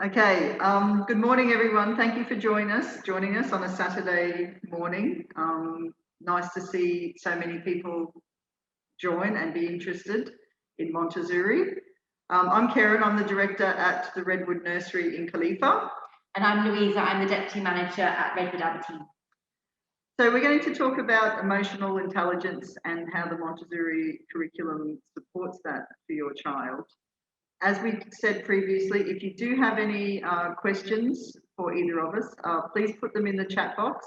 Okay, good morning, everyone. Thank you for joining us on a Saturday morning. Nice to see so many people join and be interested in Montessori. I'm Kerryn, I'm the director at the Redwood Nursery in Khalifa. And I'm Louisa, I'm the deputy manager at Redwood Bateen. So we're going to talk about emotional intelligence and how the Montessori curriculum supports that for your child. As we said previously, if you do have any questions for either of us, please put them in the chat box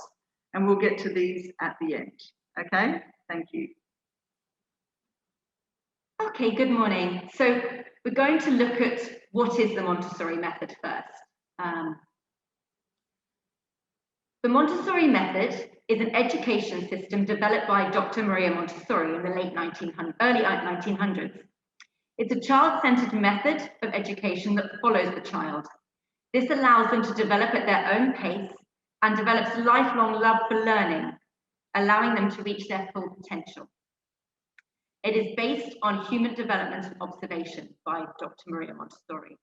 and we'll get to these at the end. Okay, thank you. Okay, good morning. So we're going to look at what is the Montessori method first. The Montessori method is an education system developed by Dr. Maria Montessori in the early 1900s. It's a child-centered method of education that follows the child. This allows them to develop at their own pace and develops lifelong love for learning, allowing them to reach their full potential. It is based on human development and observation by Dr. Maria Montessori.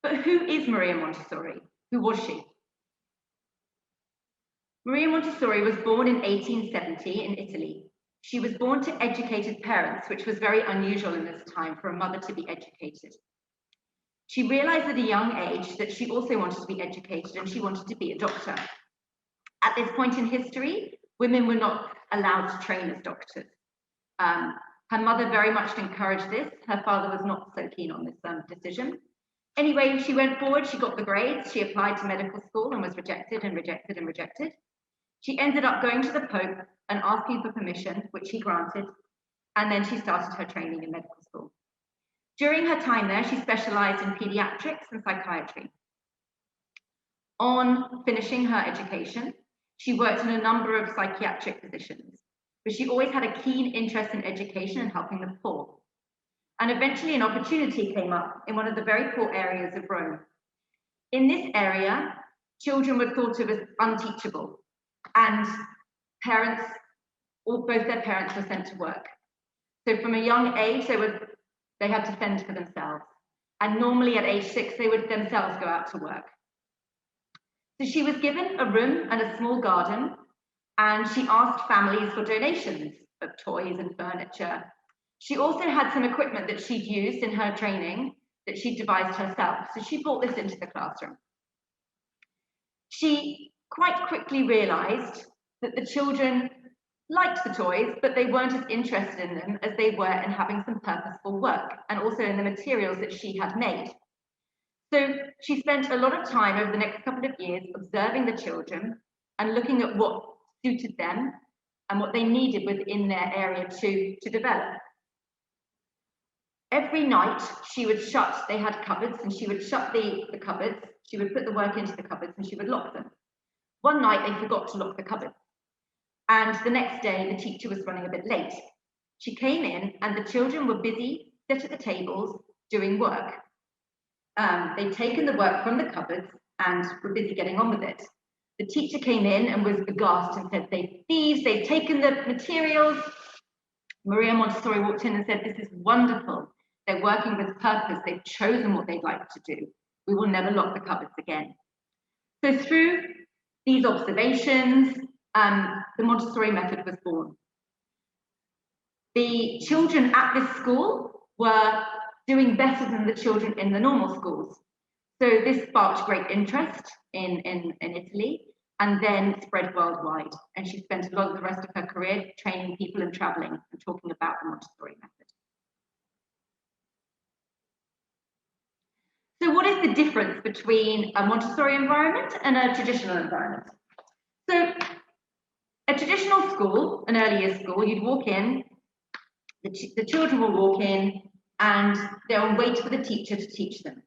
But who is Maria Montessori? Who was she? Maria Montessori was born in 1870 in Italy. She was born to educated parents, which was very unusual in this time for a mother to be educated. She realized at a young age that she also wanted to be educated and she wanted to be a doctor. At this point in history, women were not allowed to train as doctors. Her mother very much encouraged this. Her father was not so keen on this decision. Anyway, she went forward, she got the grades, she applied to medical school and was rejected and rejected and rejected. She ended up going to the Pope and asking for permission, which he granted, and then she started her training in medical school. During her time there, she specialized in pediatrics and psychiatry. On finishing her education, she worked in a number of psychiatric positions, but she always had a keen interest in education and helping the poor. And eventually an opportunity came up in one of the very poor areas of Rome. In this area, children were thought of as unteachable, and parents, both their parents were sent to work. So from a young age, they had to fend for themselves. And normally at age 6, they would themselves go out to work. So she was given a room and a small garden, and she asked families for donations of toys and furniture. She also had some equipment that she'd used in her training that she devised herself. So she brought this into the classroom. She quite quickly realized that the children liked the toys, but they weren't as interested in them as they were in having some purposeful work and also in the materials that she had made. So she spent a lot of time over the next couple of years observing the children and looking at what suited them and what they needed within their area to develop. Every night she would shut, they had cupboards, and she would shut the cupboards, she would put the work into the cupboards and she would lock them. One night they forgot to lock the cupboard, and the next day the teacher was running a bit late. She came in and the children were busy, sat at the tables, doing work. They'd taken the work from the cupboards and were busy getting on with it. The teacher came in and was aghast and said, they've taken the materials. Maria Montessori walked in and said, this is wonderful. They're working with purpose. They've chosen what they'd like to do. We will never lock the cupboards again. So through these observations, the Montessori method was born. The children at this school were doing better than the children in the normal schools. So this sparked great interest in Italy and then spread worldwide. And she spent a lot of the rest of her career training people and traveling and talking about the Montessori method. So what is the difference between a Montessori environment and a traditional environment? So a traditional school, an early years school, you'd walk in, the children will walk in and they'll wait for the teacher to teach them.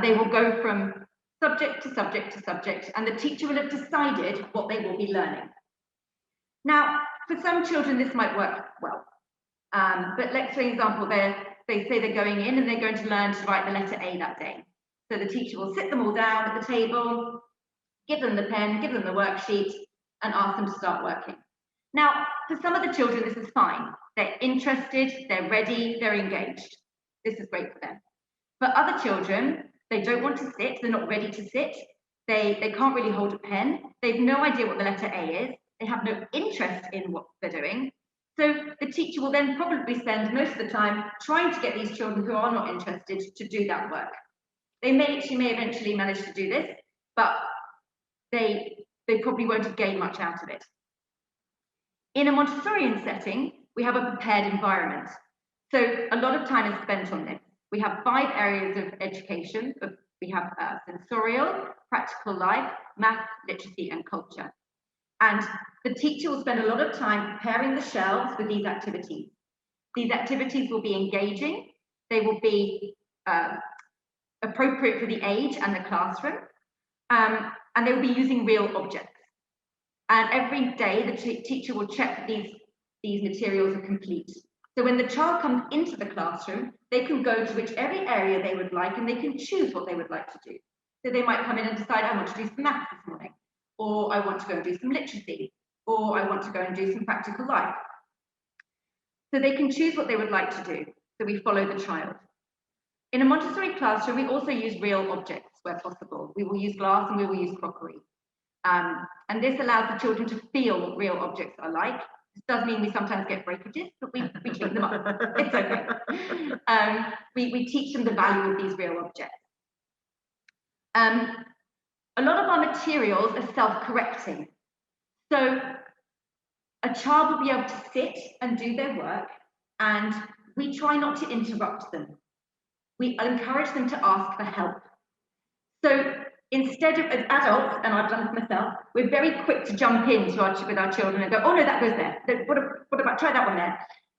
They will go from subject to subject to subject, and the teacher will have decided what they will be learning. Now, for some children, this might work well. But let's say, for example, they say they're going in and they're going to learn to write the letter A that day. So the teacher will sit them all down at the table, give them the pen, give them the worksheet, and ask them to start working. Now, for some of the children, this is fine. They're interested, they're ready, they're engaged. This is great for them. For other children, they don't want to sit, they're not ready to sit, they can't really hold a pen, they have no idea what the letter A is, they have no interest in what they're doing. So the teacher will then probably spend most of the time trying to get these children who are not interested to do that work. She may eventually manage to do this, but they probably won't gain much out of it. In a Montessorian setting, we have a prepared environment. So a lot of time is spent on this. We have 5 areas of education. We have sensorial, practical life, math, literacy, and culture. And the teacher will spend a lot of time preparing the shelves with these activities. These activities will be engaging. They will be appropriate for the age and the classroom. And they will be using real objects. And every day, the teacher will check these materials are complete. So when the child comes into the classroom, they can go to whichever area they would like, and they can choose what they would like to do. So they might come in and decide, I want to do some maths this morning, or I want to go and do some literacy, or I want to go and do some practical life. So they can choose what they would like to do. So we follow the child. In a Montessori classroom, we also use real objects where possible. We will use glass and we will use crockery. And this allows the children to feel what real objects are like. This does mean we sometimes get breakages, but we clean them up. It's okay. We teach them the value of these real objects. A lot of our materials are self-correcting. So a child will be able to sit and do their work, and we try not to interrupt them. We encourage them to ask for help. So instead of, as adults, and I've done this myself, we're very quick to jump in with our children and go, oh no, that goes there. What about, try that one there.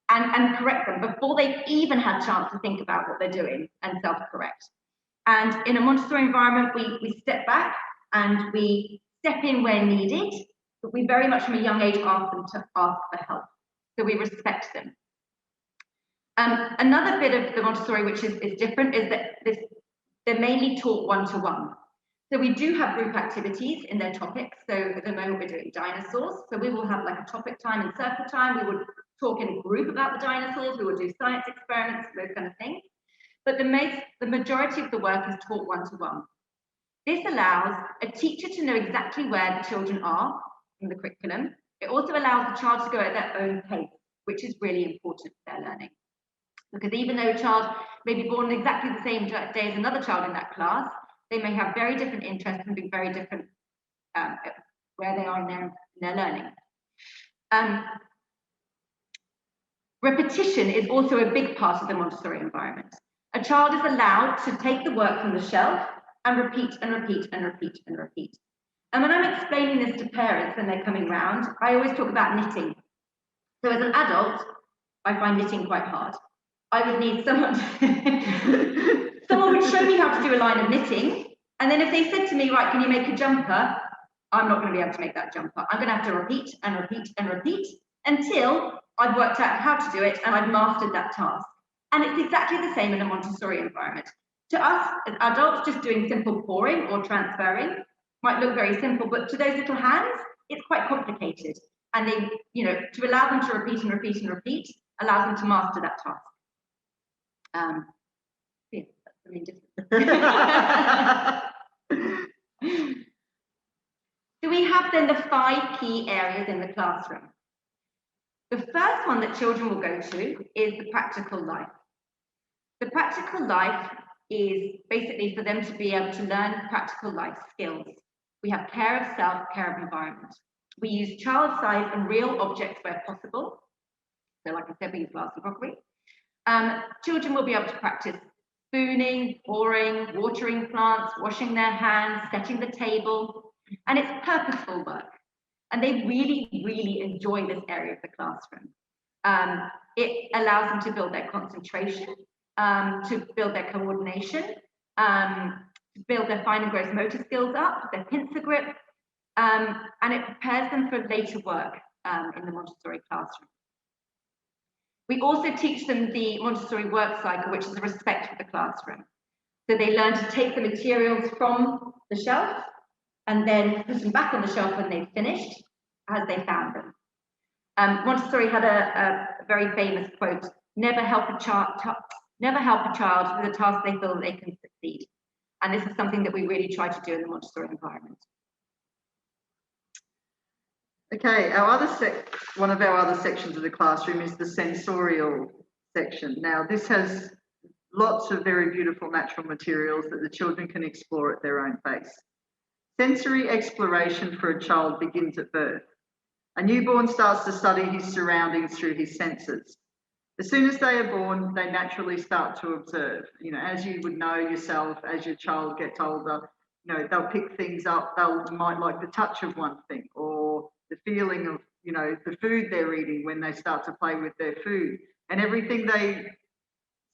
And correct them before they've even had a chance to think about what they're doing and self-correct. And in a Montessori environment, we step back and we step in where needed, but we very much from a young age ask them to ask for help. So we respect them. Another bit of the Montessori which is different is that they're mainly taught one-to-one. So we do have group activities in their topics. So at the moment we're doing dinosaurs. So we will have like a topic time and circle time. We would talk in a group about the dinosaurs. We will do science experiments, those kind of things. But the majority of the work is taught one-to-one. This allows a teacher to know exactly where the children are in the curriculum. It also allows the child to go at their own pace, which is really important for their learning. Because even though a child may be born on exactly the same day as another child in that class, they may have very different interests and be very different where they are in their learning. Repetition is also a big part of the Montessori environment. A child is allowed to take the work from the shelf and repeat and repeat and repeat and repeat. And when I'm explaining this to parents when they're coming round, I always talk about knitting. So as an adult, I find knitting quite hard. I would need someone would show me how to do a line of knitting, and then if they said to me, right, can you make a jumper? I'm not going to be able to make that jumper. I'm going to have to repeat and repeat and repeat until I've worked out how to do it and I've mastered that task. And it's exactly the same in a Montessori environment. To us, as adults, just doing simple pouring or transferring might look very simple, but to those little hands, it's quite complicated. And they, to allow them to repeat and repeat and repeat allows them to master that task. Yeah, that's really different. So we have then the 5 key areas in the classroom. The first one that children will go to is the practical life. The practical life is basically for them to be able to learn practical life skills. We have care of self, care of environment. We use child size and real objects where possible. So like I said, we use glass and crockery. Children will be able to practice spooning, pouring, watering plants, washing their hands, setting the table, and it's purposeful work. And they really, really enjoy this area of the classroom. It allows them to build their concentration, to build their coordination, to build their fine and gross motor skills up, their pincer grip, and it prepares them for later work in the Montessori classroom. We also teach them the Montessori work cycle, which is the respect for the classroom. So they learn to take the materials from the shelf and then put them back on the shelf when they've finished, as they found them. Montessori had a very famous quote: never help a child Never help a child with a task they feel they can succeed. And this is something that we really try to do in the Montessori environment. Okay, one of our other sections of the classroom is the sensorial section. Now, this has lots of very beautiful natural materials that the children can explore at their own pace. Sensory exploration for a child begins at birth. A newborn starts to study his surroundings through his senses. As soon as they are born, they naturally start to observe. You know, as you would know yourself, as your child gets older, you know, they'll pick things up. They might like the touch of one thing, or the feeling of, you know, the food they're eating when they start to play with their food. And everything they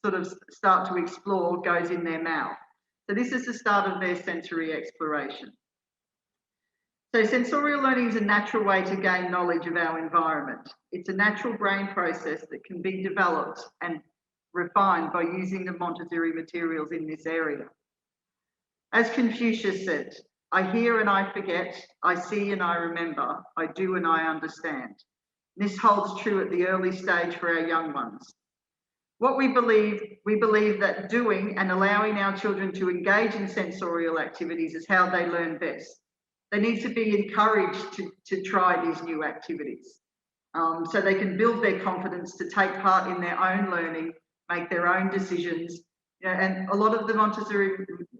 sort of start to explore goes in their mouth. So this is the start of their sensory exploration. So sensorial learning is a natural way to gain knowledge of our environment. It's a natural brain process that can be developed and refined by using the Montessori materials in this area. As Confucius said, I hear and I forget, I see and I remember, I do and I understand. This holds true at the early stage for our young ones. What we believe that doing and allowing our children to engage in sensorial activities is how they learn best. They need to be encouraged to try these new activities so they can build their confidence to take part in their own learning, make their own decisions. You know, and a lot of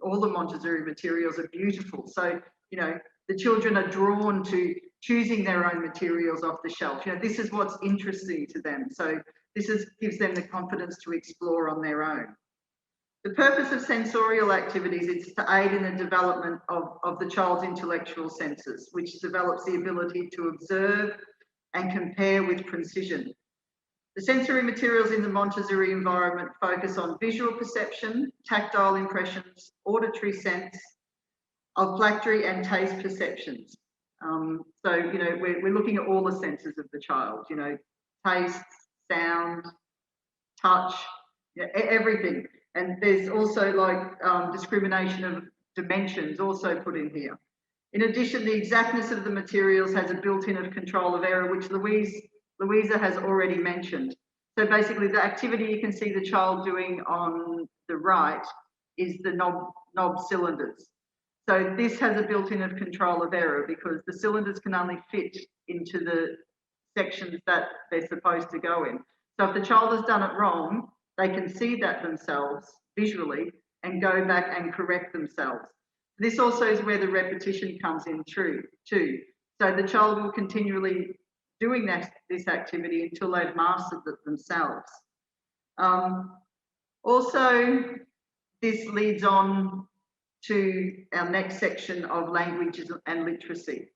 all the Montessori materials are beautiful. So, you know, the children are drawn to choosing their own materials off the shelf. You know, this is what's interesting to them. So this gives them the confidence to explore on their own. The purpose of sensorial activities is to aid in the development of the child's intellectual senses, which develops the ability to observe and compare with precision. The sensory materials in the Montessori environment focus on visual perception, tactile impressions, auditory sense, olfactory and taste perceptions. So, you know, we're looking at all the senses of the child, you know, taste, sound, touch, you know, everything. And there's also like discrimination of dimensions also put in here. In addition, the exactness of the materials has a built-in of control of error, which Louisa has already mentioned. So basically the activity you can see the child doing on the right is the knob cylinders. So this has a built-in of control of error because the cylinders can only fit into the sections that they're supposed to go in. So if the child has done it wrong, they can see that themselves visually and go back and correct themselves. This also is where the repetition comes in too. So the child will continually doing this activity until they've mastered it themselves. Also, this leads on to our next section of languages and literacy.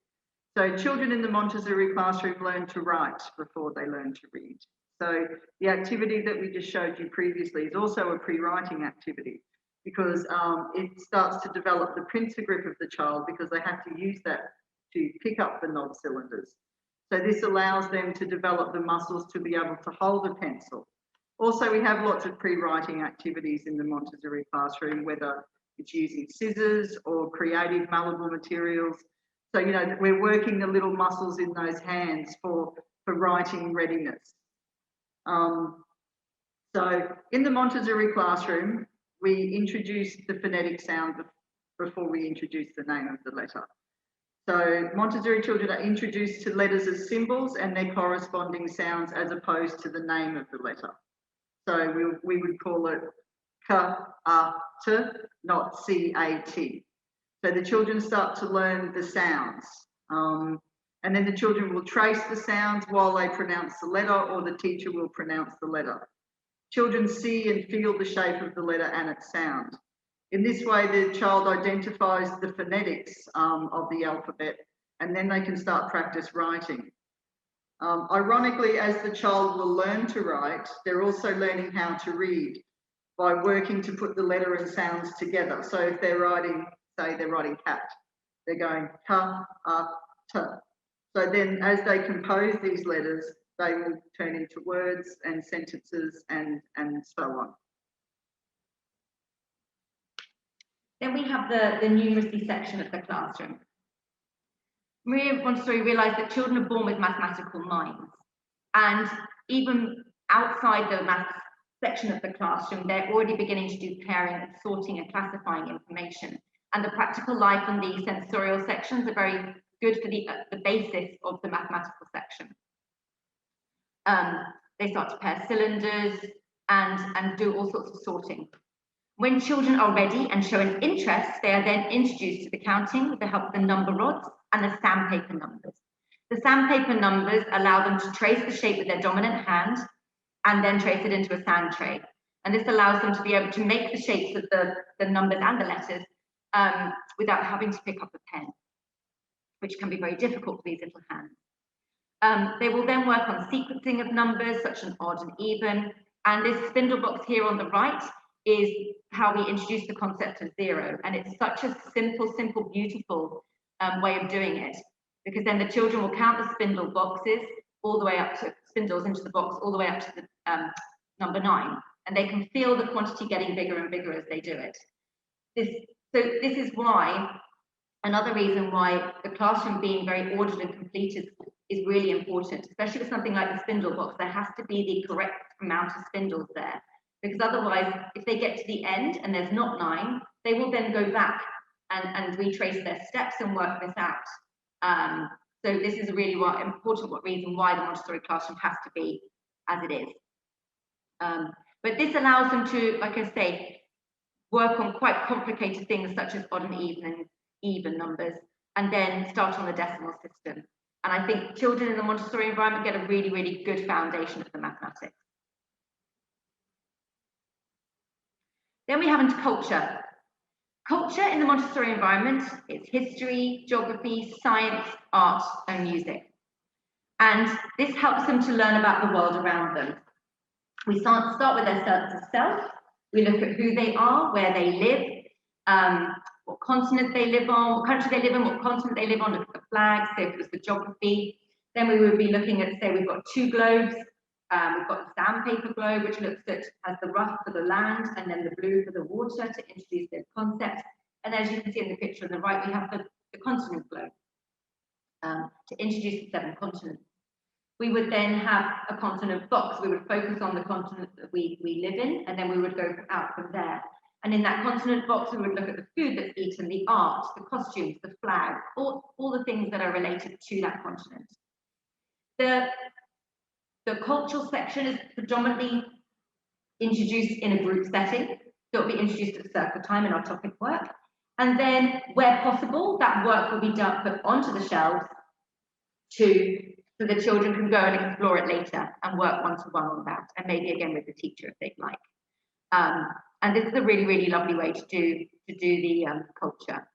So children in the Montessori classroom learn to write before they learn to read. So the activity that we just showed you previously is also a pre-writing activity because it starts to develop the pincer grip of the child because they have to use that to pick up the knob cylinders. So this allows them to develop the muscles to be able to hold a pencil. Also, we have lots of pre-writing activities in the Montessori classroom, whether it's using scissors or creative malleable materials. So, you know, we're working the little muscles in those hands for writing readiness. So in the Montessori classroom, we introduce the phonetic sound before we introduce the name of the letter. So Montessori children are introduced to letters as symbols and their corresponding sounds as opposed to the name of the letter. So we would call it K-A-T, not C-A-T. So the children start to learn the sounds. And then the children will trace the sounds while they pronounce the letter, or the teacher will pronounce the letter. Children see and feel the shape of the letter and its sound. In this way, the child identifies the phonetics of the alphabet, and then they can start practice writing. Ironically, as the child will learn to write, they're also learning how to read by working to put the letter and sounds together. So if they're writing, say they're writing cat, they're going ka-a-t. So then as they compose these letters, they will turn into words and sentences and so on. Then we have the numeracy section of the classroom. Maria Montessori realised that children are born with mathematical minds, and even outside the maths section of the classroom, they're already beginning to do pairing and sorting and classifying information. And the practical life and the sensorial sections are very good for the basis of the mathematical section. They start to pair cylinders and do all sorts of sorting. When children are ready and show an interest, they are then introduced to the counting with the help of the number rods and the sandpaper numbers. The sandpaper numbers allow them to trace the shape with their dominant hand and then trace it into a sand tray. And this allows them to be able to make the shapes of the numbers and the letters without having to pick up a pen, which can be very difficult for these little hands. They will then work on sequencing of numbers, such as odd and even. And this spindle box here on the right is how we introduce the concept of zero. And it's such a simple, beautiful way of doing it, because then the children will count the spindle boxes all the way up to spindles into the box, all the way up to the number 9. And they can feel the quantity getting bigger and bigger as they do it. So this is why, another reason why the classroom being very ordered and complete is really important, especially with something like the spindle box. There has to be the correct amount of spindles there, because otherwise, if they get to the end and there's not 9, they will then go back and retrace their steps and work this out. So this is a really important reason why the Montessori classroom has to be as it is. But this allows them to, like I say, work on quite complicated things such as odd and even numbers, and then start on the decimal system. And I think children in the Montessori environment get a really good foundation of the mathematics. Then we have into culture. Culture in the Montessori environment is history, geography, science, art, and music. And this helps them to learn about the world around them. We start with their sense of self. We look at who they are, where they live, what continent they live on, what country they live in, what continent they live on, look at the flags, so if it was the geography. Then we would be looking at, say, we've got 2 globes. We've got the sandpaper globe, which looks at as the rough for the land, and then the blue for the water to introduce those concepts. And as you can see in the picture on the right, we have the continent globe to introduce the 7 continents. We would then have a continent box. We would focus on the continent that we live in, and then we would go out from there. And in that continent box, we would look at the food that's eaten, the art, the costumes, the flag, all the things that are related to that continent. The cultural section is predominantly introduced in a group setting. So it'll be introduced at circle time in our topic work. And then where possible, that work will be put onto the shelves so the children can go and explore it later and work one-to-one on that, and maybe again with the teacher if they'd like. And this is a really lovely way to do the culture.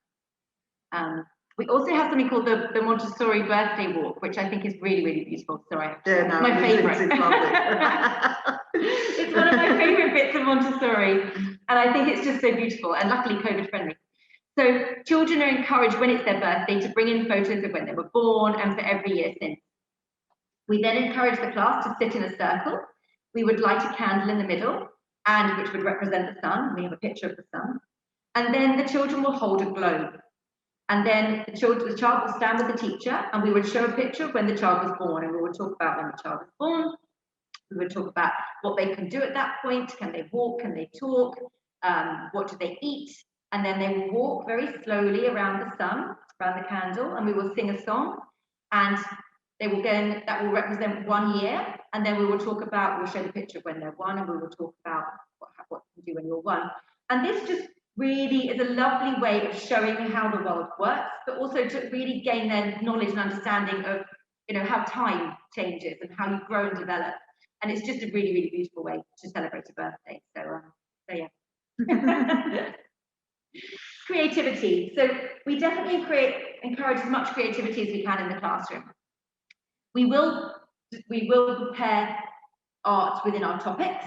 We also have something called the Montessori birthday walk, which I think is really beautiful. Sorry, yeah, no, my favourite. It's lovely. It's one of my favourite bits of Montessori, and I think it's just so beautiful and luckily COVID friendly. So children are encouraged when it's their birthday to bring in photos of when they were born and for every year since. We then encourage the class to sit in a circle. We would light a candle in the middle, and which would represent the sun. We have a picture of the sun. And then the children will hold a globe. And then the child will stand with the teacher, and we would show a picture of when the child was born, and we would talk about when the child was born. We would talk about what they can do at that point. Can they walk? Can they talk? What do they eat? And then they will walk very slowly around the sun, around the candle, and we will sing a song. And they will then, that will represent 1 year. And then we will talk about, we'll show the picture of when they're 1, and we will talk about what you can do when you're 1. And this just really is a lovely way of showing how the world works, but also to really gain their knowledge and understanding of, how time changes and how you grow and develop. And it's just a really beautiful way to celebrate a birthday. So yeah. Creativity. So we definitely encourage as much creativity as we can in the classroom. We will prepare art within our topics,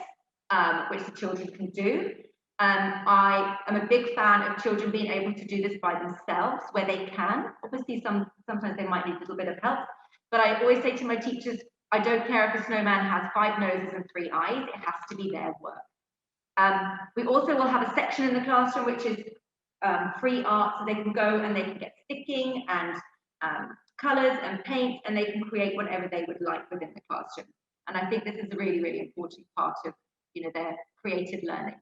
which the children can do. I am a big fan of children being able to do this by themselves where they can. Obviously, sometimes they might need a little bit of help, but I always say to my teachers, I don't care if a snowman has 5 noses and 3 eyes, it has to be their work. We also will have a section in the classroom which is free art, so they can go and they can get sticking and colours and paint, and they can create whatever they would like within the classroom. And I think this is a really important part of their creative learning.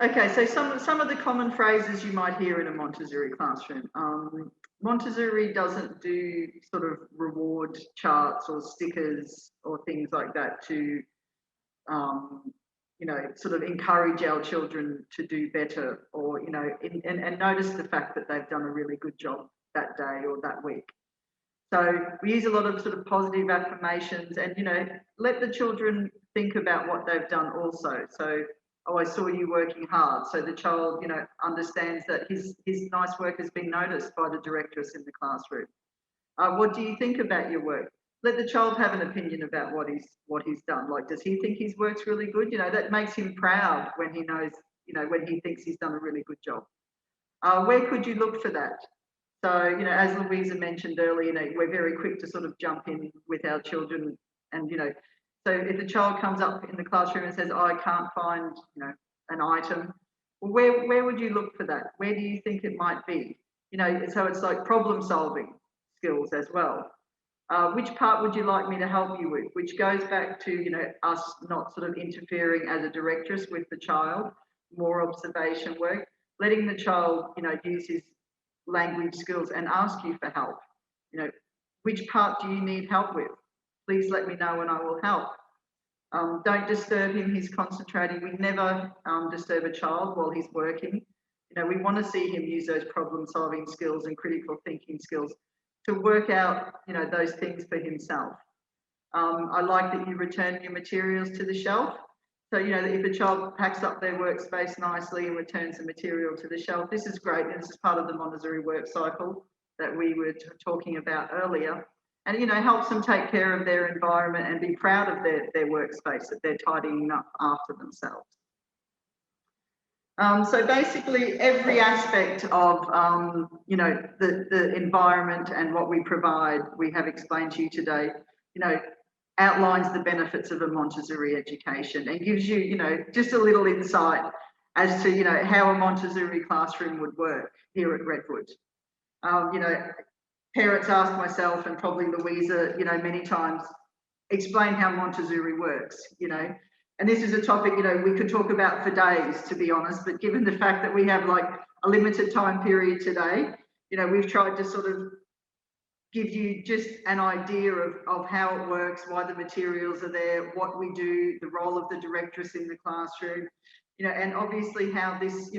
Okay, so some of the common phrases you might hear in a Montessori classroom. Montessori doesn't do sort of reward charts or stickers or things like that to, sort of encourage our children to do better, or, and notice the fact that they've done a really good job that day or that week. So we use a lot of sort of positive affirmations and, let the children think about what they've done also. So, oh, I saw you working hard. So the child, understands that his nice work has been noticed by the directress in the classroom. What do you think about your work? Let the child have an opinion about what he's done. Like, does he think his work's really good? That makes him proud when he knows, when he thinks he's done a really good job. Where could you look for that? So, as Louisa mentioned earlier, we're very quick to sort of jump in with our children and, so if a child comes up in the classroom and says, oh, I can't find, an item, well, where would you look for that? Where do you think it might be? So it's like problem solving skills as well. Which part would you like me to help you with? Which goes back to, us not sort of interfering as a directress with the child, more observation work, letting the child, use his language skills and ask you for help. Which part do you need help with? Please let me know and I will help. Don't disturb him, he's concentrating. We never disturb a child while he's working. We want to see him use those problem solving skills and critical thinking skills to work out, those things for himself. I like that you return your materials to the shelf. So, if a child packs up their workspace nicely and returns the material to the shelf, this is great. And this is part of the Montessori work cycle that we were talking about earlier. And, helps them take care of their environment and be proud of their workspace, that they're tidying up after themselves. So basically every aspect of, the environment and what we provide, we have explained to you today, outlines the benefits of a Montessori education and gives you, just a little insight as to, how a Montessori classroom would work here at Redwood. Parents ask myself and probably Louisa, many times, explain how Montessori works, and this is a topic, we could talk about for days, to be honest, but given the fact that we have like a limited time period today, we've tried to sort of give you just an idea of how it works, why the materials are there, what we do, the role of the directress in the classroom, and obviously how this,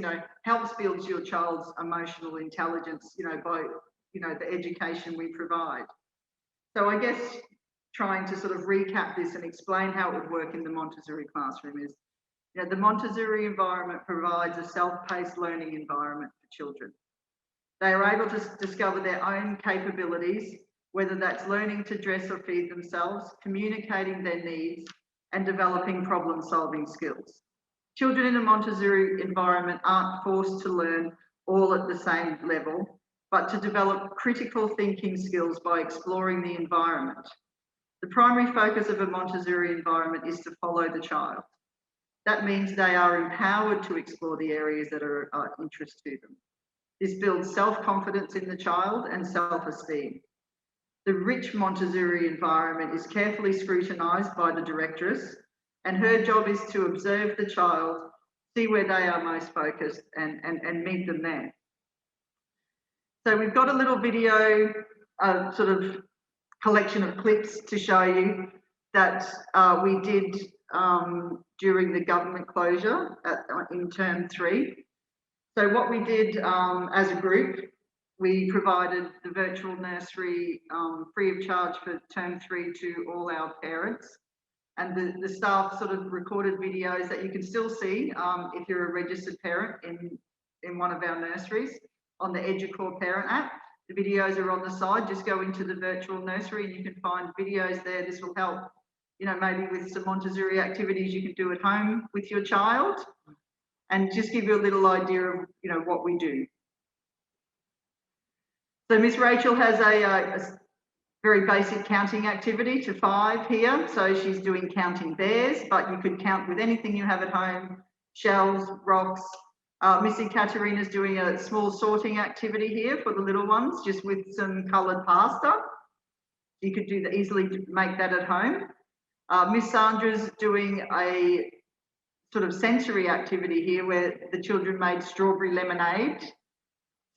helps build your child's emotional intelligence, by, the education we provide. So I guess trying to sort of recap this and explain how it would work in the Montessori classroom is, the Montessori environment provides a self-paced learning environment for children. They are able to discover their own capabilities, whether that's learning to dress or feed themselves, communicating their needs, and developing problem-solving skills. Children in a Montessori environment aren't forced to learn all at the same level, but to develop critical thinking skills by exploring the environment. The primary focus of a Montessori environment is to follow the child. That means they are empowered to explore the areas that are of interest to them. This builds self-confidence in the child and self-esteem. The rich Montessori environment is carefully scrutinised by the directress, and her job is to observe the child, see where they are most focused and meet them there. So we've got a little video, sort of collection of clips to show you that we did during the government closure in term 3. So what we did as a group, we provided the virtual nursery free of charge for term 3 to all our parents. And the staff sort of recorded videos that you can still see if you're a registered parent in one of our nurseries on the EduCore Parent app. The videos are on the side. Just go into the virtual nursery and you can find videos there. This will help, maybe with some Montessori activities you can do at home with your child, and just give you a little idea of, what we do. So Miss Rachel has a very basic counting activity to 5 here. So she's doing counting bears, but you could count with anything you have at home, shells, rocks. Missy Katerina's doing a small sorting activity here for the little ones, just with some coloured pasta. You could easily make that at home. Miss Sandra's doing a sort of sensory activity here where the children made strawberry lemonade.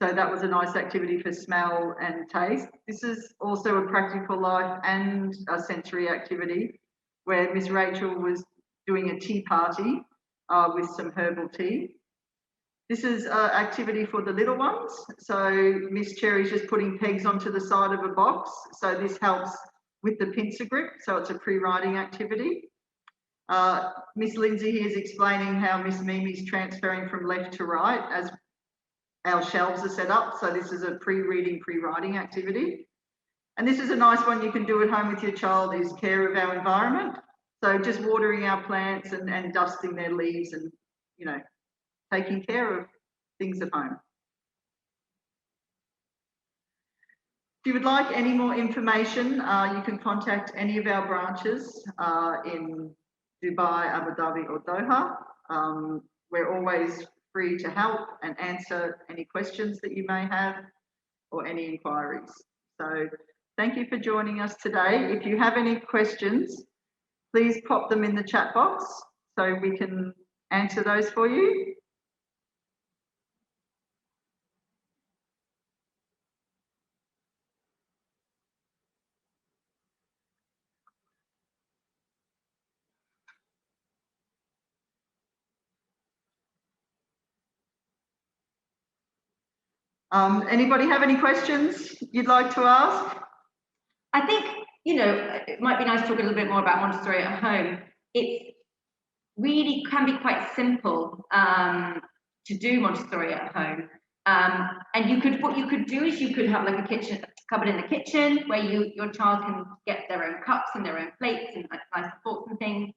So that was a nice activity for smell and taste. This is also a practical life and a sensory activity where Miss Rachel was doing a tea party with some herbal tea. This is an activity for the little ones. So Miss Cherry's just putting pegs onto the side of a box. So this helps with the pincer grip. So it's a pre-writing activity. Miss Lindsay here is explaining how Miss Mimi's transferring from left to right as our shelves are set up. So this is a pre-reading, pre-writing activity. And this is a nice one you can do at home with your child, is care of our environment. So just watering our plants and dusting their leaves and, you know, taking care of things at home. If you would like any more information, you can contact any of our branches in Dubai, Abu Dhabi or Doha. We're always free to help and answer any questions that you may have or any inquiries. So thank you for joining us today. If you have any questions, please pop them in the chat box so we can answer those for you. Anybody have any questions you'd like to ask? I think, you know, it might be nice to talk a little bit more about Montessori at home. It really can be quite simple to do Montessori at home. And what you could do is you could have like a kitchen cupboard in the kitchen where your child can get their own cups and their own plates and like nice forks and things.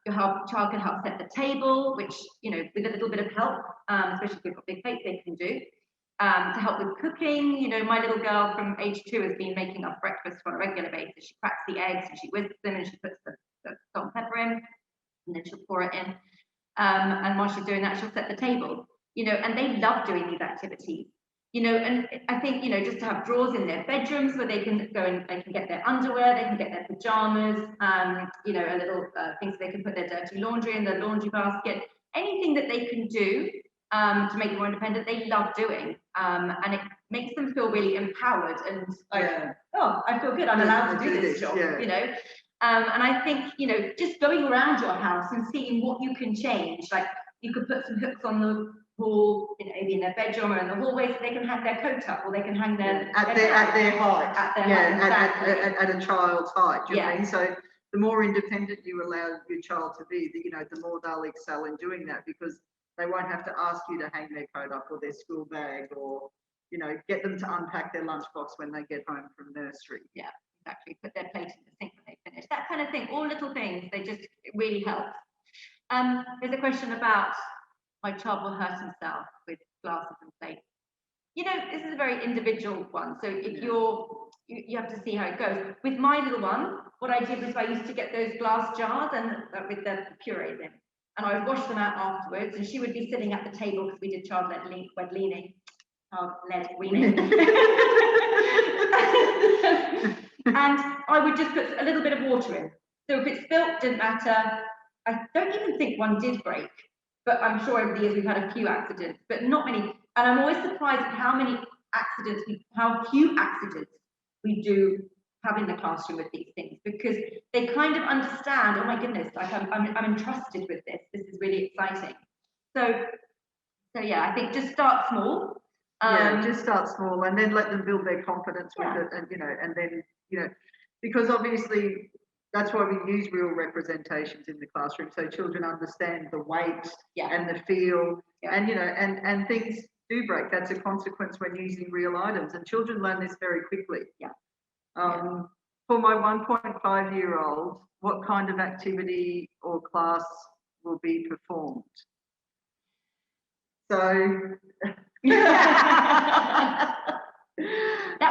Your child can help set the table, which, you know, with a little bit of help, especially if they've got big plates, they can do. To help with cooking, you know, my little girl from age 2 has been making us breakfast on a regular basis. She cracks the eggs and she whisks them and she puts the salt and pepper in, and then she'll pour it in. And while she's doing that, she'll set the table, you know, and they love doing these activities, you know. And I think, you know, just to have drawers in their bedrooms where they can go and they can get their underwear, they can get their pajamas, you know, a little things they can put their dirty laundry in the laundry basket, anything that they can do to make them more independent, they love doing, and it makes them feel really empowered and like, oh, I feel good, I'm allowed to do this job, you know. And I think, you know, just going around your house and seeing what you can change, like you could put some hooks on the wall, you know, maybe in their bedroom or in the hallway, so they can hang their coat up, or they can hang their at their height, at a child's height. Do you know what I mean? So the more independent you allow your child to be, you know, the more they'll excel in doing that, because they won't have to ask you to hang their coat up or their school bag, or, you know, get them to unpack their lunchbox when they get home from nursery. Yeah, exactly. Put their plate in the sink when they finish. That kind of thing. All little things. It really helps. There's a question about my child will hurt himself with glasses and plates. You know, this is a very individual one. So if you have to see how it goes. With my little one, what I did was I used to get those glass jars and with the purees in. And I would wash them out afterwards, and she would be sitting at the table because we did child-led weaning. And I would just put a little bit of water in. So if it spilt, didn't matter. I don't even think one did break, but I'm sure over the years we've had a few accidents, but not many. And I'm always surprised at how few accidents we do have in the classroom with these things, because they kind of understand, oh my goodness, like I'm entrusted with this. This is really exciting. So yeah, I think just start small. Just start small and then let them build their confidence with it, and you know, and then, you know, because obviously that's why we use real representations in the classroom, so children understand the weight and the feel, and you know, and things do break. That's a consequence when using real items, and children learn this very quickly. For my 1.5-year-old, what kind of activity or class will be performed? So that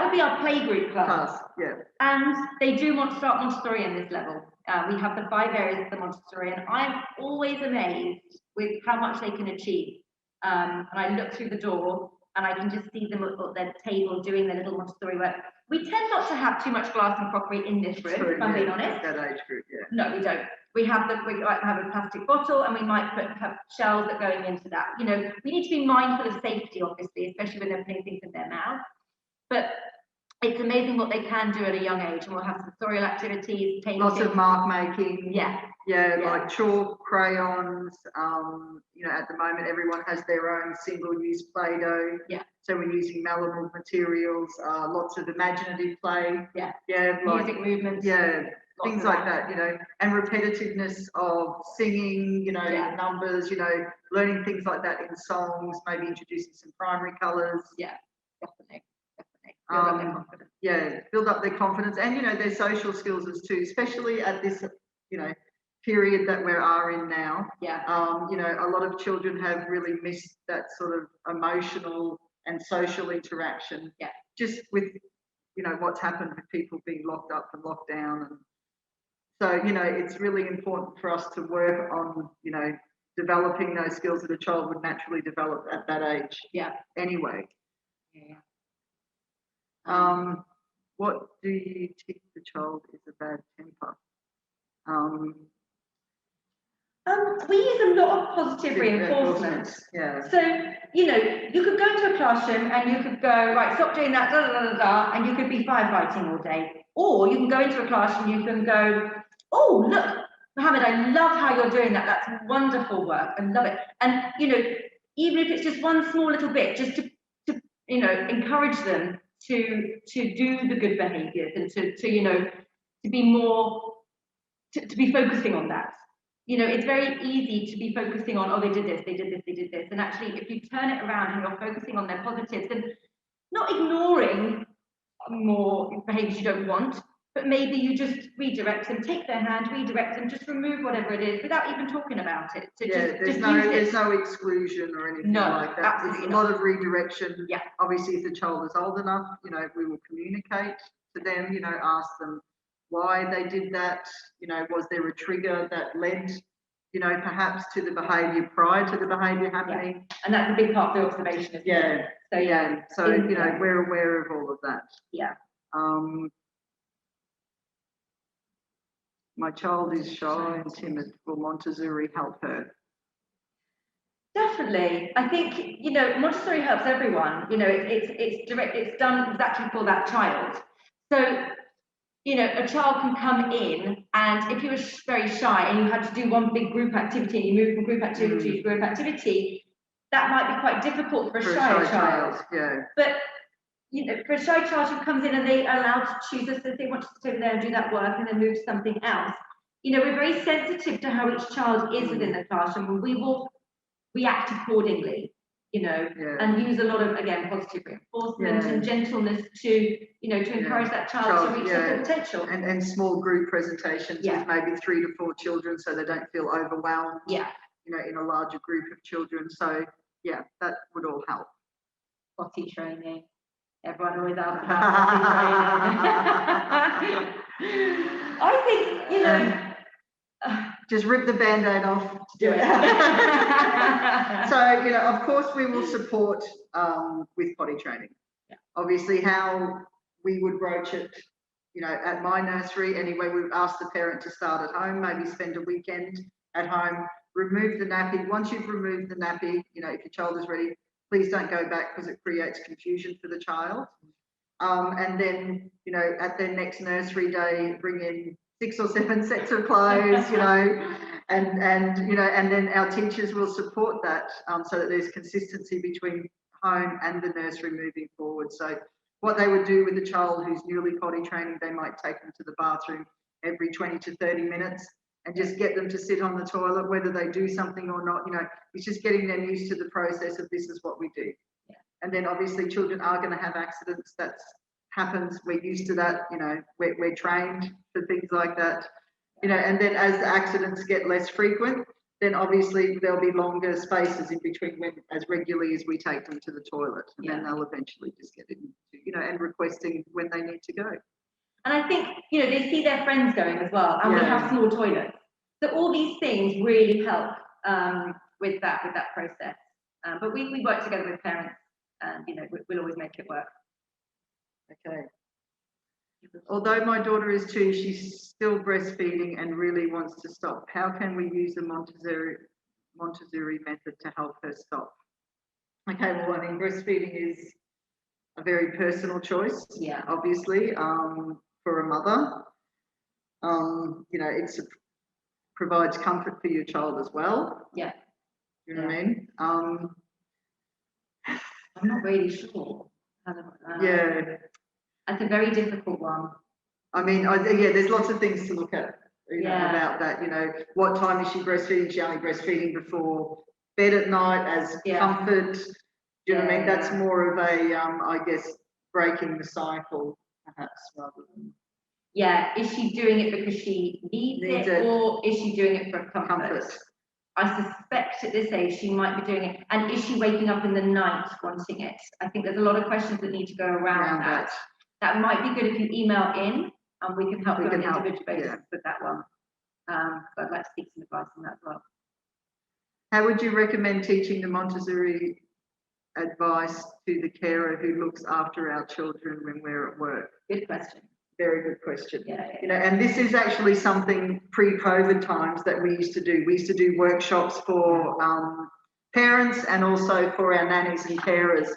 would be our playgroup class. Yeah. And they do want to start Montessori in this level. We have the 5 areas of the Montessori, and I'm always amazed with how much they can achieve. And I look through the door and I can just see them at their table doing their little Montessori work. we tend not to have too much glass and crockery in this room, if I'm being honest. That age group, yeah. No, we don't. We might have a plastic bottle, and we might have shells that are going into that. You know, we need to be mindful of safety, obviously, especially when they're putting things in their mouth. But it's amazing what they can do at a young age, and we'll have sensorial activities, painting. Lots of mark making. Yeah. Like chalk, crayons. You know, at the moment, everyone has their own single-use Play-Doh. Yeah. So we're using malleable materials. Lots of imaginative play. Yeah. Yeah. Music movements. Yeah. Things like that, you know, and repetitiveness of singing, you know, numbers, you know, learning things like that in songs, maybe introducing some primary colours. Yeah, definitely. Build up their confidence. Yeah, build up their confidence and, you know, their social skills as too, especially at this, you know, period that we are in now. Yeah. You know, a lot of children have really missed that sort of emotional and social interaction. Yeah. Just with, you know, what's happened with people being locked up and locked down. And so, you know, it's really important for us to work on, you know, developing those skills that a child would naturally develop at that age. Yeah. Anyway. Yeah. What do you think the child is a bad temper? We use a lot of positive reinforcement. Yeah. So, you know, you could go into a classroom and you could go, right, stop doing that, da, da, da, da, and you could be firefighting all day. Or you can go into a class and you can go, oh, look, Mohammed, I love how you're doing that. That's wonderful work. I love it. And, you know, even if it's just one small little bit, just to you know, encourage them to do the good behaviors and to you know, to be more, to be focusing on that. You know, it's very easy to be focusing on, oh, they did this, they did this, they did this. And actually, if you turn it around and you're focusing on their positives and not ignoring more behaviors you don't want, but maybe you just redirect them, take their hand, redirect them, just remove whatever it is without even talking about it. So there's no exclusion or anything like that. Absolutely It's a lot of redirection. Yeah. Obviously, if the child is old enough, you know, we will communicate to them, you know, ask them why they did that, you know, was there a trigger that led, you know, perhaps to the behaviour prior to the behaviour happening. Yeah. And that's a big part of the observation, isn't it? So you know, we're aware of all of that. Yeah. My child is shy and timid. Will Montessori help her? Definitely. I think, you know, Montessori helps everyone. You know, it's direct, it's done exactly for that child. So, you know, a child can come in, and if you were very shy and you had to do one big group activity and you move from group activity to group activity, that might be quite difficult for a shy child. Yeah. But, you know, for a shy child who comes in and they are allowed to choose us, if they want to sit over there and do that work and then move to something else, you know, we're very sensitive to how each child is within the classroom, and we will react accordingly, you know, and use a lot of, again, positive reinforcement and gentleness to, you know, to encourage that child to reach their potential. And small group presentations with maybe 3 to 4 children so they don't feel overwhelmed, you know, in a larger group of children. So, yeah, that would all help. Potty training. Everyone always asks about potty training. I think, you know, just rip the band-aid off to do it. So, you know, of course we will support with potty training. Obviously how we would broach it, you know, at my nursery anyway, we would ask the parent to start at home, maybe spend a weekend at home, remove the nappy. Once you've removed the nappy, you know, if your child is ready, please don't go back because it creates confusion for the child. And then, you know, at their next nursery day, bring in 6 or 7 sets of clothes, you know, and you know, and then our teachers will support that so that there's consistency between home and the nursery moving forward. So what they would do with a child who's newly potty training, they might take them to the bathroom every 20 to 30 minutes and just get them to sit on the toilet, whether they do something or not. You know, it's just getting them used to the process of this is what we do. And then obviously children are going to have accidents. That's happens. We're used to that. You know, we're trained for things like that. You know, and then as the accidents get less frequent, then obviously there'll be longer spaces in between when, as regularly as we take them to the toilet, and then they'll eventually just get into, you know, and requesting when they need to go. And I think, you know, they see their friends going as well, and we have small toilets. So all these things really help with that process. But we work together with parents, and you know, we'll always make it work. Okay. Although my daughter is 2, she's still breastfeeding and really wants to stop. How can we use the Montessori method to help her stop? Okay, well, I mean, breastfeeding is a very personal choice, obviously, for a mother. You know, it provides comfort for your child as well. Yeah. You know what I mean? I'm not really sure. Yeah. That's a very difficult one. I mean, there's lots of things to look at, you know, about that. You know, what time is she breastfeeding? Is she only breastfeeding before bed at night as comfort? Do you know what I mean? That's more of a, I guess, breaking the cycle, perhaps, rather than. Yeah, is she doing it because she needs it, or is she doing it for comfort? I suspect at this age she might be doing it. And is she waking up in the night wanting it? I think there's a lot of questions that need to go around that. That might be good if you email in, and we can help you on an individual basis with that one. But I'd like to seek some advice on that as well. How would you recommend teaching the Montessori advice to the carer who looks after our children when we're at work? Good question. Very good question. You know, and this is actually something pre-COVID times that we used to do. We used to do workshops for parents and also for our nannies and carers,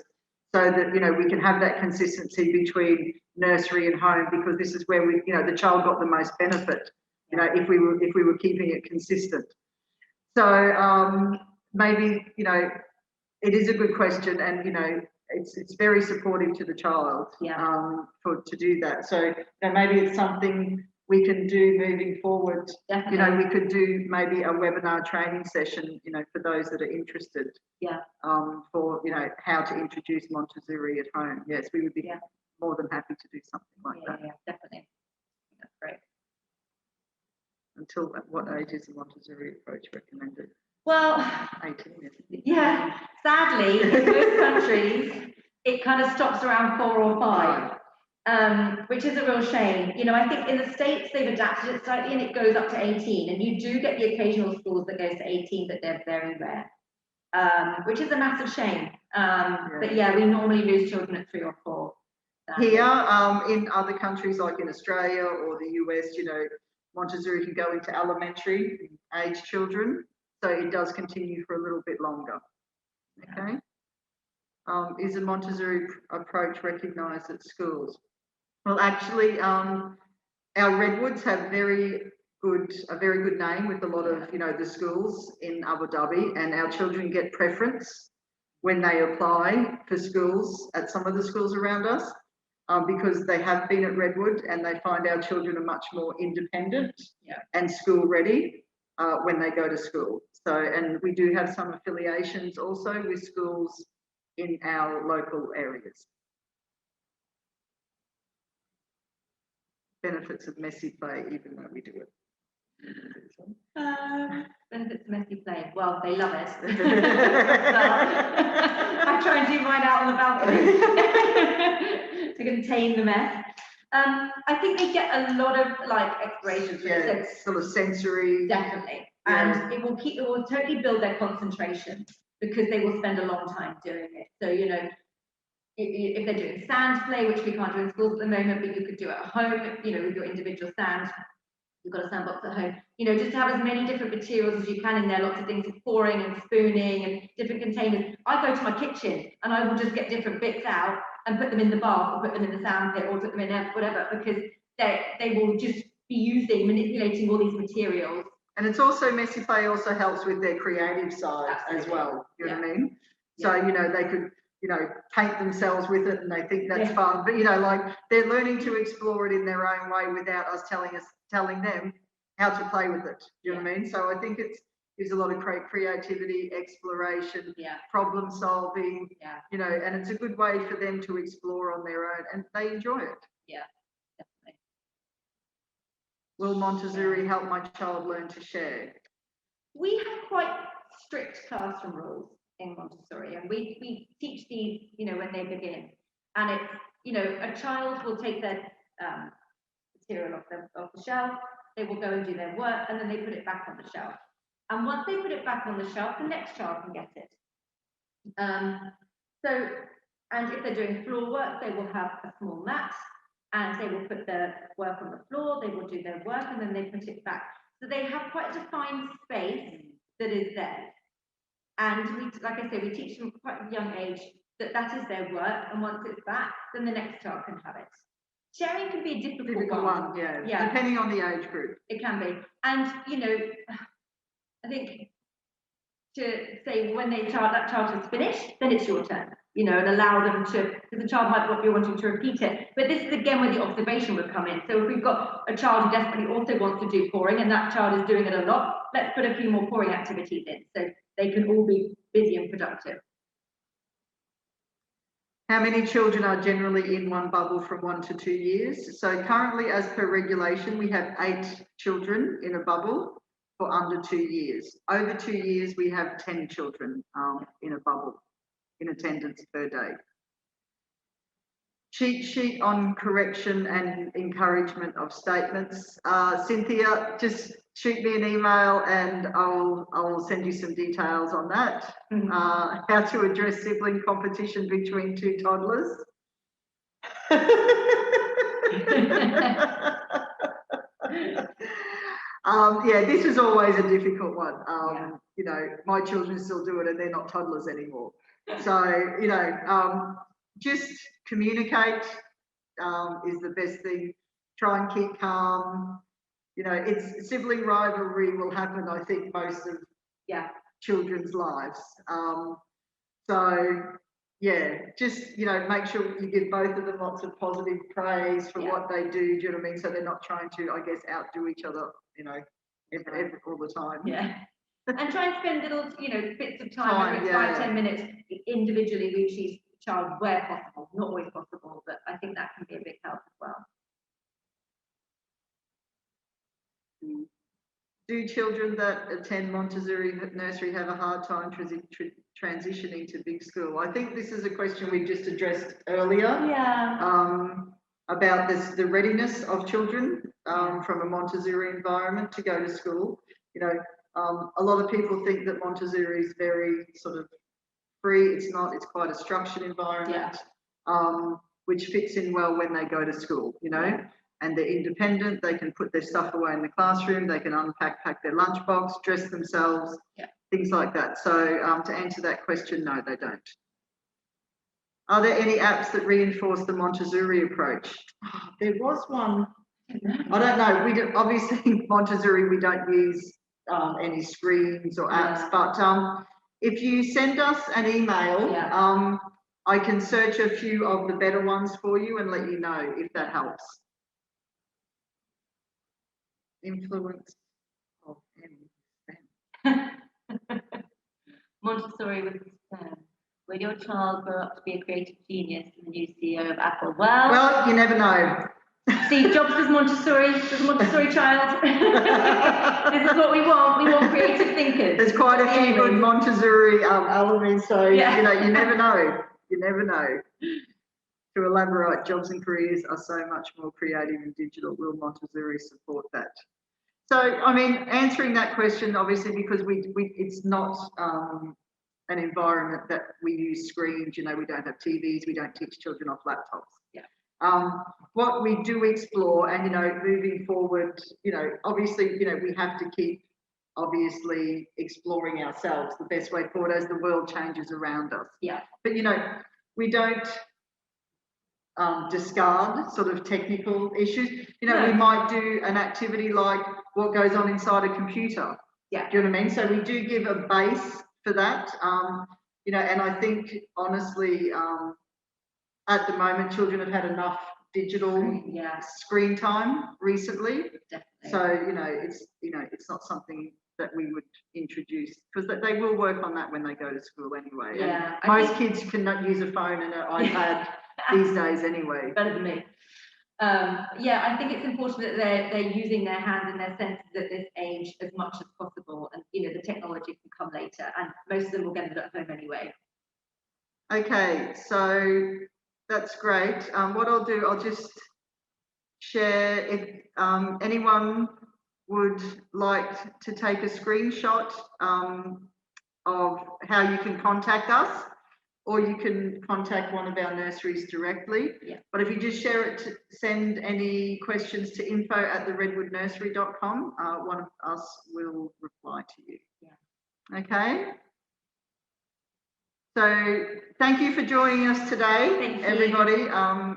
so that, you know, we can have that consistency between nursery and home, because this is where we, you know, the child got the most benefit, you know, if we were keeping it consistent. So maybe, you know, it is a good question, and, you know, it's very supportive to the child to do that. So, you know, maybe it's something we can do moving forward. Definitely. You know, we could do maybe a webinar training session, you know, for those that are interested. For, you know, how to introduce Montessori at home. Yes, we would be more than happy to do something like that. Yeah, definitely. That's great. Until what age is the Montessori approach recommended? Well, 18, isn't it? Yeah, sadly, in most countries, it kind of stops around 4 or 5, which is a real shame. You know, I think in the States, they've adapted it slightly and it goes up to 18. And you do get the occasional schools that goes to 18, but they're very rare, which is a massive shame. But yeah, we normally lose children at 3 or 4. Here, in other countries like in Australia or the US, you know, Montessori can go into elementary age children. So it does continue for a little bit longer. Okay. Is the Montessori approach recognised at schools? Well, actually, our Redwoods have a very good name with a lot of, you know, the schools in Abu Dhabi, and our children get preference when they apply for schools at some of the schools around us, because they have been at Redwood and they find our children are much more independent and school ready when they go to school. So, and we do have some affiliations also with schools in our local areas. Benefits of messy play, even though we do it. Benefits of messy play. Well, they love it. I try and do mine out on the balcony to contain the mess. I think they get a lot of like explorations. Sort of sensory. Definitely. And it will totally build their concentration, because they will spend a long time doing it. So, you know, if they're doing sand play, which we can't do in schools at the moment, but you could do it at home, you know, with your individual sand. You've got a sandbox at home, you know, just to have as many different materials as you can in there, lots of things for pouring and spooning and different containers. I go to my kitchen and I will just get different bits out and put them in the bath, or put them in the sand pit, or put them in whatever, because they will just be manipulating all these materials. And it's also, messy play also helps with their creative side as well. You know what I mean? So, you know, they could, you know, paint themselves with it and they think that's fun. But, you know, like they're learning to explore it in their own way without us telling them how to play with it. You know what I mean? So I think there's a lot of creativity, exploration, problem solving, you know, and it's a good way for them to explore on their own, and they enjoy it. Yeah, definitely. Will Montessori help my child learn to share? We have quite strict classroom rules in Montessori, and we teach these, you know, when they begin. And it's, you know, a child will take their material off the shelf, they will go and do their work, and then they put it back on the shelf. And once they put it back on the shelf, the next child can get it. And if they're doing floor work, they will have a small mat, and they will put their work on the floor, they will do their work, and then they put it back. So they have quite a defined space that is there. And we, like I say, we teach them quite a young age that is their work, and once it's back, then the next child can have it. Sharing can be a difficult one. Yeah, depending on the age group. It can be. And, you know, I think to say when that child has finished, then it's your turn, you know, and allow them to, because the child might be wanting to repeat it. But this is again where the observation would come in. So if we've got a child who desperately also wants to do pouring, and that child is doing it a lot, let's put a few more pouring activities in so they can all be busy and productive. How many children are generally in one bubble from 1 to 2 years? So currently, as per regulation, we have 8 children in a bubble for under 2 years. Over 2 years, we have 10 children in a bubble in attendance per day. Cheat sheet on correction and encouragement of statements. Cynthia, just shoot me an email and I'll send you some details on that. How to address sibling competition between 2 toddlers. Yeah, this is always a difficult one. You know, my children still do it and they're not toddlers anymore. So, you know, just communicate is the best thing. Try and keep calm. You know, it's sibling rivalry will happen, I think, most of children's lives. So, yeah, just, you know, make sure you give both of them lots of positive praise for what they do you know what I mean? So they're not trying to, I guess, outdo each other, you know, all the time. Yeah. And try and spend little, you know, bits of time, whether it's 5-10 minutes individually with each child where possible. Not always possible, but I think that can be a big help as well. Do children that attend Montessori nursery have a hard time transitioning to big school? I think this is a question we just addressed earlier. About the readiness of children from a Montessori environment to go to school. You know, a lot of people think that Montessori is very sort of free. It's not. It's quite a structured environment, which fits in well when they go to school. You know. And they're independent, they can put their stuff away in the classroom, they can pack their lunchbox, dress themselves, things like that. So to answer that question, no, they don't. Are there any apps that reinforce the Montessori approach? There was one, I don't know, we do, obviously Montessori, we don't use any screens or apps, but if you send us an email, I can search a few of the better ones for you and let you know if that helps. Influence of Montessori with concern. Will your child grow up to be a creative genius and the new CEO of Apple? Well, you never know. Steve Jobs was Montessori. Was a Montessori child. This is what we want. We want creative thinkers. There's quite a few good Montessori alumni, so you know, you never know. You never know. To elaborate, jobs and careers are so much more creative and digital. Will Montessori support that? So, I mean, answering that question, obviously, because it's not an environment that we use screens, you know, we don't have TVs, we don't teach children off laptops. What we do explore, and, you know, moving forward, you know, obviously, you know, we have to keep, obviously, exploring ourselves the best way forward as the world changes around us. But, you know, we don't discard sort of technical issues. You know, we might do an activity like what goes on inside a computer. Do you know what I mean? So we do give a base for that. You know, and I think honestly, at the moment, children have had enough digital screen time recently. So it's not something that we would introduce, because they will work on that when they go to school anyway. And most kids cannot use a phone and an iPad these days anyway. Better than me. I think it's important that they're using their hands and their senses at this age as much as possible, and you know, the technology can come later, and most of them will get it at home anyway. Okay, so that's great. What I'll do, I'll just share, if anyone would like to take a screenshot of how you can contact us. or you can contact one of our nurseries directly. Yeah. But if you just share it, send any questions to info@theredwoodnursery.com. One of us will reply to you. Yeah. Okay. So thank you for joining us today, Thank you. everybody.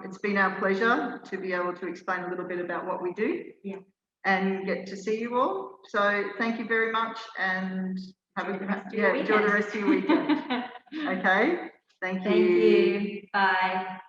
It's been our pleasure to be able to explain a little bit about what we do. Yeah. And get to see you all. So thank you very much, and have Enjoy the rest of enjoy your the weekend. rest of your weekend. Okay. Thank you. Thank you. Bye.